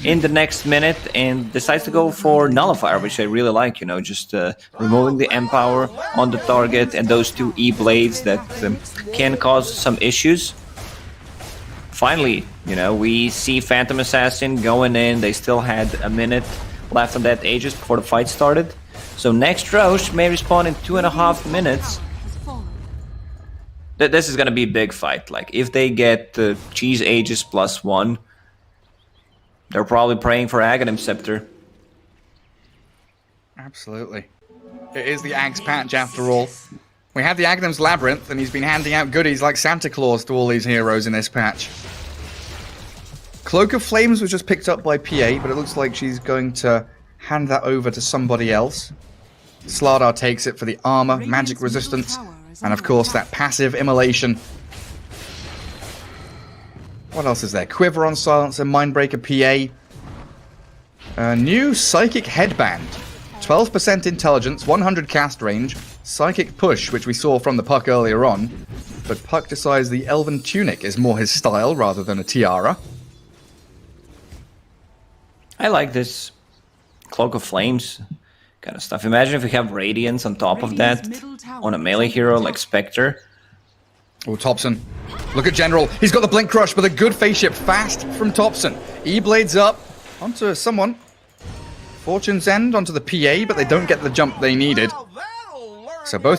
in the next minute and decides to go for Nullifier, which I really like, you know, just removing the Empower on the target and those 2 E-Blades that can cause some issues. Finally, you know, we see Phantom Assassin going in. They still had a minute left on that Aegis before the fight started. So next Roche may respawn in 2.5 minutes. This is gonna be a big fight. Like, if they get Cheese Aegis +1, they're probably praying for Aghanim Scepter. Absolutely. It is the Ags patch after all. We had the Aghanim's Labyrinth, and he's been handing out goodies like Santa Claus to all these heroes in this patch. Cloak of Flames was just picked up by PA, but it looks like she's going to hand that over to somebody else. Slardar takes it for the armor, magic resistance, and of course that passive immolation. What else is there? Quiver on Silencer, Mindbreaker PA. A new Psychic Headband. 12% intelligence, 100 cast range, Psychic Push, which we saw from the Puck earlier on. But Puck decides the Elven Tunic is more his style rather than a tiara. I like this Cloak of Flames kind of stuff. Imagine if we have Radiance on top of that on a melee hero like Spectre. Oh, Thompson. Look at General. He's got the Blink Crush, but a good phase shift fast from Thompson. E-Blades up onto someone. Fortune's End onto the PA, but they don't get the jump they needed. So both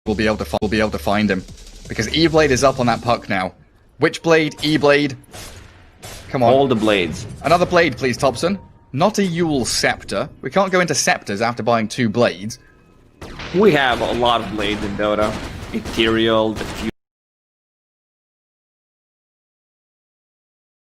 will be able to find him. Because E-Blade is up on that puck now. Which blade? E-Blade? Come on. All the blades. Another blade, please, Thompson. Not a Yule Scepter. We can't go into Scepters after buying 2 blades. We have a lot of blades in Dota. Ethereal, the